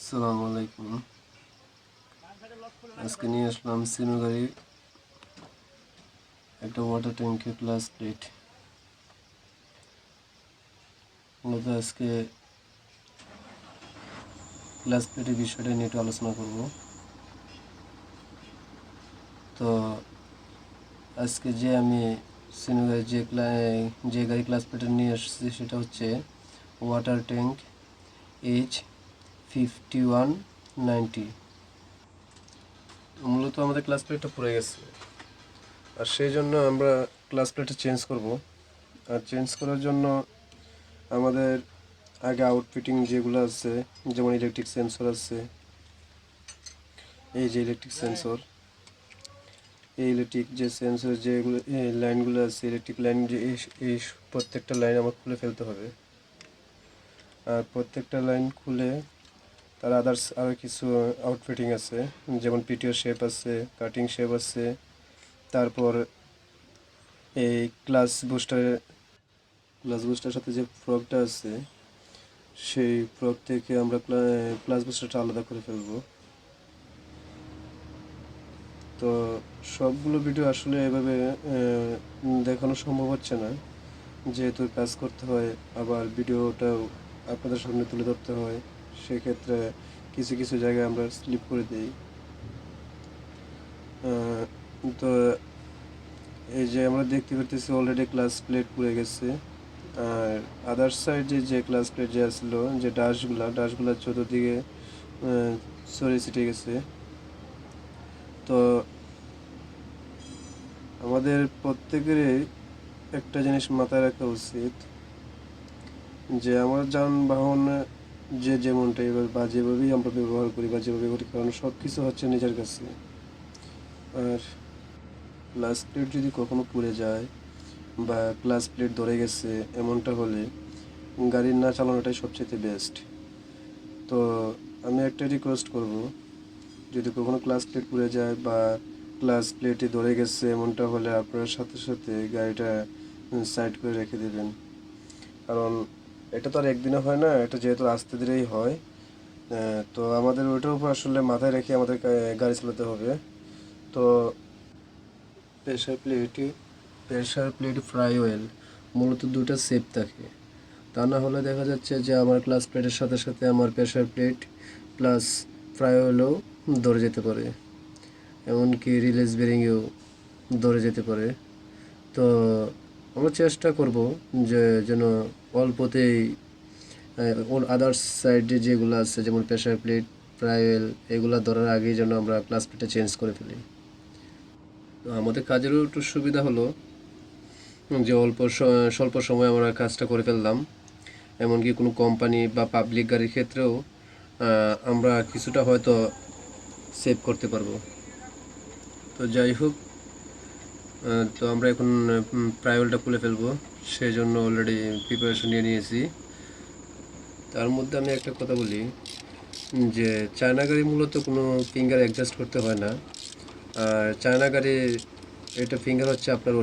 আসসালামু আলাইকুম। আজকে নিয়ে আসলাম সিনো গাড়ির একটা ওয়াটার ট্যাঙ্কের ক্লাস প্লেট। মূলত আজকে ক্লাস প্লেটের বিষয়টা নিয়ে একটু আলোচনা করব। তো আজকে আমি সিনো গাড়ির যে গাড়ি ক্লাস প্লেটটা নিয়ে আসছি সেটা হচ্ছে ওয়াটার ট্যাঙ্ক H5190। মূলত আমাদের ক্লাস প্লেটটা পুড়ে গেছে, আর সেই জন্য আমরা ক্লাস প্লেটটা চেঞ্জ করব। আর চেঞ্জ করার জন্য আমাদের আগে আউটফিটিং যেগুলো আছে, যেমন ইলেকট্রিক সেন্সর আছে, এই যে ইলেকট্রিক সেন্সর, এই ইলেকট্রিক যে সেন্সর যেগুলো লাইনগুলো আছে, ইলেকট্রিক লাইন যে এই প্রত্যেকটা লাইন আমার খুলে ফেলতে হবে। আর প্রত্যেকটা লাইন খুলে তার আদার্স আরও কিছু আউটফিটিং আছে, যেমন পিটিও শেপ আছে, কাটিং শেপ আছে, তারপর এই ক্লাস বুস্টারের সাথে যে ফ্রকটা আছে সেই ফ্রক থেকে আমরা ক্লাস বুস্টারটা আলাদা করে ফেলবো। তো সবগুলো ভিডিও আসলে এভাবে দেখানো সম্ভব হচ্ছে না, যেহেতু কাজ করতে হয়, আবার ভিডিওটাও আপনাদের সামনে তুলে ধরতে হয়। সেক্ষেত্রে কিছু কিছু জায়গায় আমরা স্লিপ করে দিই। তো এই যে আমরা দেখতে পারতেছি অলরেডি ক্লাস প্লেট পুড়ে গেছে। আর আদার সাইডে যে ক্লাস প্লেট যে আসলো, যে ডাশগুলা চতুর্দিকে ছড়িয়ে ছিটে গেছে। তো আমাদের প্রত্যেকেরই একটা জিনিস মাথায় রাখা উচিত, যে আমার যানবাহন যেমনটা এবার বা যেভাবেই আমরা ব্যবহার করি বা যেভাবে করি, কারণ সব কিছু হচ্ছে নিজের কাছে। আর ক্লাস প্লেট যদি কখনো পুড়ে যায় বা ক্লাস প্লেট ধরে গেছে এমনটা হলে গাড়ি না চালানোটাই সবচেয়ে বেস্ট। তো আমি একটা রিকোয়েস্ট করব, যদি কখনো ক্লাস প্লেট পুড়ে যায় বা ক্লাস প্লেটে ধরে গেছে এমনটা হলে আপনার সাথে সাথে গাড়িটা সাইড করে রেখে দেবেন। কারণ এটা তো আর একদিনে হয় না, এটা যেহেতু আস্তে ধীরেই হয়। তো আমাদের ওইটার উপর আসলে মাথায় রেখে আমাদের গাড়ি চালাতে হবে। তো প্রেশার প্লেট ফ্রাই অয়েল মূলত দুটো সেফ থাকে। তা না হলে দেখা যাচ্ছে যে আমার ক্লাস প্লেটের সাথে সাথে আমার প্রেশার প্লেট প্লাস ফ্রাই অয়েলও ধরে যেতে পারে, এমনকি রিলিজ বেরিংয়েও ধরে যেতে পারে। তো আমরা চেষ্টা করব যে যেন অল্পতেই ওর আদার্স সাইডে যেগুলো আছে, যেমন প্রেশার প্লেট, ফ্রাই অয়েল, এগুলো ধরার আগেই যেন আমরা ক্লাস প্লেটটা চেঞ্জ করে ফেলি। তো আমাদের কাজেরও একটু সুবিধা হলো যে স্বল্প সময়ে আমরা কাজটা করে ফেললাম। এমনকি কোনো কোম্পানি বা পাবলিক গাড়ির ক্ষেত্রেও আমরা কিছুটা হয়তো সেভ করতে পারবো। তো যাই হোক, তো আমরা এখন প্রাইওয়েলটা খুলে ফেলবো, সেই জন্য অলরেডি প্রিপারেশন নিয়ে নিয়েছি। তার মধ্যে আমি একটা কথা বলি, যে চায়না গাড়ি মূলত কোনো ফিঙ্গার অ্যাডজাস্ট করতে হয় না। আর চায়না গাড়ির এটা ফিঙ্গার হচ্ছে আপনার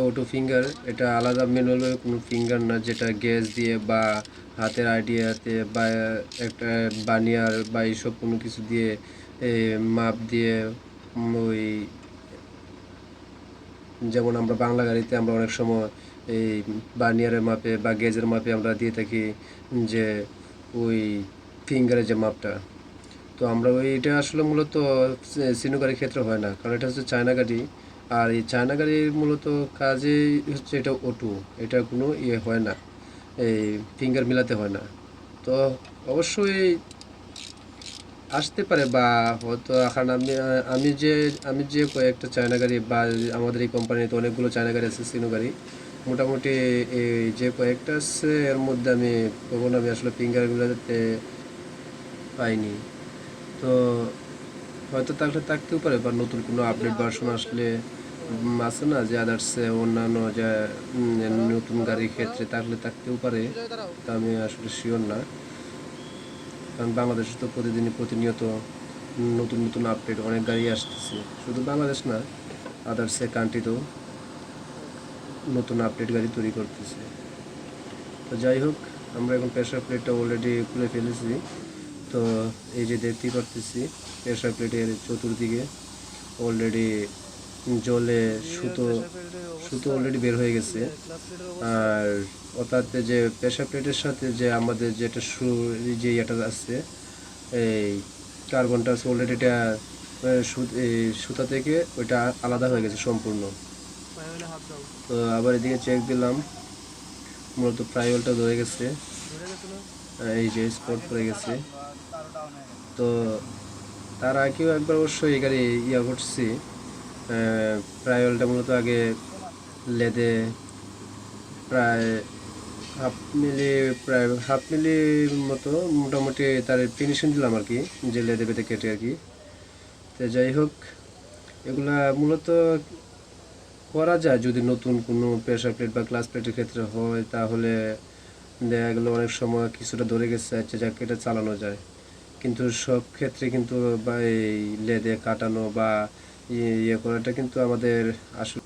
অটো ফিঙ্গার। এটা আলাদা ম্যানুয়ালের কোনো ফিঙ্গার না, যেটা গ্যাস দিয়ে বা হাতের আইডিয়াতে বা একটা বানিয়ার বা এইসব কোনো কিছু দিয়ে মাপ দিয়ে ওই, যেমন আমরা বাংলা গাড়িতে আমরা অনেক সময় এই বার্নিয়ারের মাপে বা গেজের মাপে আমরা দিয়ে থাকি যে ওই ফিঙ্গারের যে মাপটা। তো আমরা এটা আসলে মূলত সিনো গাড়ির ক্ষেত্রে হয় না, কারণ এটা হচ্ছে চায়না গাড়ি। আর এই চায়না গাড়ির মূলত কাজেই হচ্ছে এটা এটা কোনো হয় না, এই ফিঙ্গার মিলাতে হয় না। তো অবশ্যই আসতে পারে, বা হয়তো এখন আমি যে কয়েকটা চায়না গাড়ি বা আমাদের এই কোম্পানিতে অনেকগুলো চায়না গাড়ি আছে, সিনো গাড়ি মোটামুটি এই যে কয়েকটা আছে এর মধ্যে আমি কখনো আসলে ফিঙ্গারগুলোতে পাইনি। তো হয়তো থাকতেও পারে, বা নতুন কোনো আপডেট ভার্সন আসলে আছে না যে আদার্সে অন্যান্য যে নতুন গাড়ির ক্ষেত্রে থাকতেও পারে। তা আমি আসলে শিওর না, কারণ বাংলাদেশে তো প্রতিনিয়ত নতুন নতুন আপডেট অনেক গাড়ি আসতেছে। শুধু বাংলাদেশ না, আদার্সের কান্ট্রিতেও নতুন আপডেট গাড়ি তৈরি করতেছে। তো যাই হোক, আমরা এখন প্রেসার প্লেটটা অলরেডি খুলে ফেলেছি। তো এই যে দেখতেই পারতেছি প্রেসার প্লেটের চতুর্দিকে অলরেডি জলে সুতো সুতো অলরেডি বের হয়ে গেছে। আর অর্থাৎ যে প্রেসার প্লেটের সাথে যে আমাদের যেটা যে এটা আছে, এই কার্বনটা আছে অলরেডি, এটা এই সুতা থেকে ওইটা আলাদা হয়ে গেছে সম্পূর্ণ। তো আবার এদিকে চেক দিলাম, মূলত ফ্রাইওয়েলটা ধরে গেছে, এই যে স্পট পড়ে গেছে। তো তার আগেও একবার অবশ্যই এই গাড়ি করছি, ফ্রাইওয়েলটা মূলত আগে লেদে প্রায় হাফ মিলির মতো মোটামুটি তার ফিনিশিং দিলাম আর কি, যে লেদে বেঁধে কেটে আর কি। তো যাই হোক, এগুলা মূলত করা যায় যদি নতুন কোনো প্রেসার প্লেট বা গ্লাস প্লেটের ক্ষেত্রে হয়, তাহলে দেখা গেলো অনেক সময় কিছুটা ধরে গেছে, আচ্ছা যাক এটা চালানো যায়। কিন্তু সব ক্ষেত্রে কিন্তু বা এই লেদে কাটানো বা করাটা কিন্তু আমাদের আসলে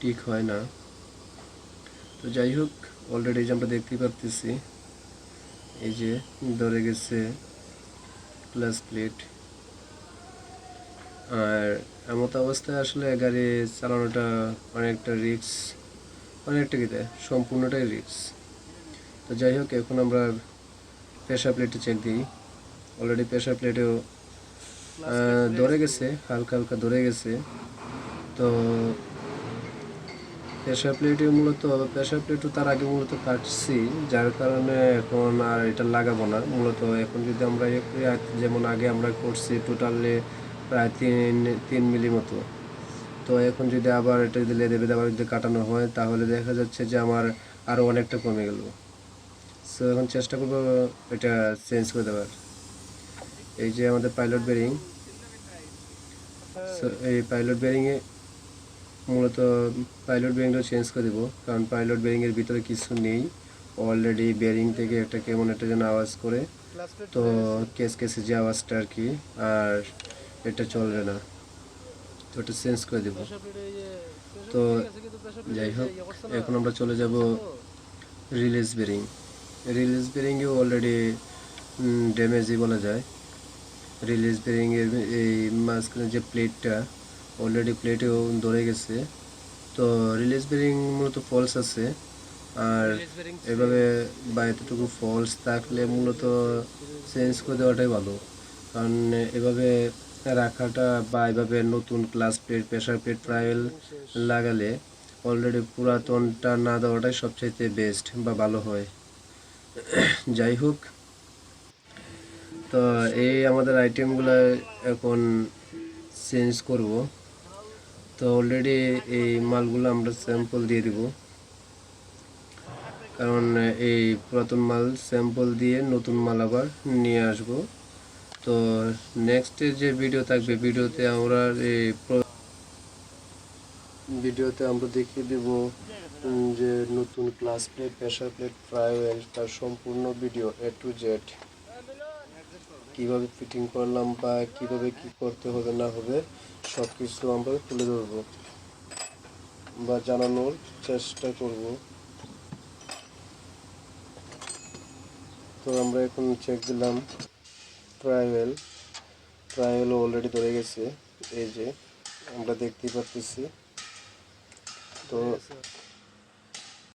ঠিক হয় না। তো যাই হোক, অলরেডি যে আমরা দেখতে পাচ্ছি এই যে ধরে গেছে গ্লাস প্লেট। আর এমত অবস্থায় আসলে গাড়ি চালানোটা অনেকটা রিস্ক, অনেকটা কিতে সম্পূর্ণটাই রিস্ক। তো যাই হোক, এখন আমরা প্রেসার প্লেটে চেক দিই। অলরেডি প্রেসার প্লেটেও ধরে গেছে, হালকা হালকা ধরে গেছে। তো প্রেসার প্লেটও তার আগে মূলত কাটছি, যার কারণে এখন আর এটা লাগাবো না। মূলত এখন যদি আমরা যেমন আগে আমরা করছি টোটালি প্রায় 3 মিলি মতো। তো এখন যদি আবার এটা যদি লেদে বেঁধে আবার যদি কাটানো হয়, তাহলে দেখা যাচ্ছে যে আমার আরও অনেকটা কমে গেল। সো এখন চেষ্টা করবো এটা চেঞ্জ করে দেওয়ার। এই যে আমাদের পাইলট বেরিং, সো এই পাইলট বেরিংয়ে মূলত পাইলট বেরিংটা চেঞ্জ করে দেবো, কারণ পাইলট বেরিংয়ের ভিতরে কিছু নেই অলরেডি। বেরিং থেকে একটা কেমন একটা যেন আওয়াজ করে, তো কেসে যে আওয়াজটা আর কি, আর এটা চলবে না, তো ওটা চেঞ্জ করে দেবো। তো যাই হোক, এখন আমরা চলে যাব রিলিজ বেরিং। রিলিজ বেরিংয়েও অলরেডি ড্যামেজই বলা যায়। রিলিজ বেরিংয়ের এই মাঝখানে যে প্লেটটা অলরেডি প্লেটেও ধরে গেছে। তো রিলিজ বেরিং মূলত ফলস আছে, আর এভাবে বা এতটুকু ফলস থাকলে মূলত চেঞ্জ করে দেওয়াটাই ভালো। কারণ এভাবে রাখাটা বা এভাবে নতুন ক্লাস প্লেট প্রেসার প্লেট ফ্রাইল লাগালে অলরেডি পুরাতনটা না দেওয়াটাই সবচাইতে বেস্ট বা ভালো হয়। যাই হোক, তো এই আমাদের আইটেমগুলো এখন চেঞ্জ করব। তো অলরেডি এই মালগুলো আমরা স্যাম্পল দিয়ে দিব, কারণ এই পুরাতন মাল স্যাম্পল দিয়ে নতুন মাল আবার নিয়ে আসব। তো নেক্সটে যে ভিডিও থাকবে, ভিডিওতে আমরা দেখিয়ে দেব যে নতুন ক্লাস প্লেট প্রেসার প্লেট ফ্রাইওয়েল তার সম্পূর্ণ ভিডিও A to Z কীভাবে ফিটিং করলাম বা কীভাবে কী করতে হবে না হবে সব কিছু আমরা তুলে ধরব বা জানানোর চেষ্টা করব। তো আমরা এখন চেক দিলাম ট্রায়ালও অলরেডি ধরে গেছে, এই যে আমরা দেখতেই পাচ্ছি। তো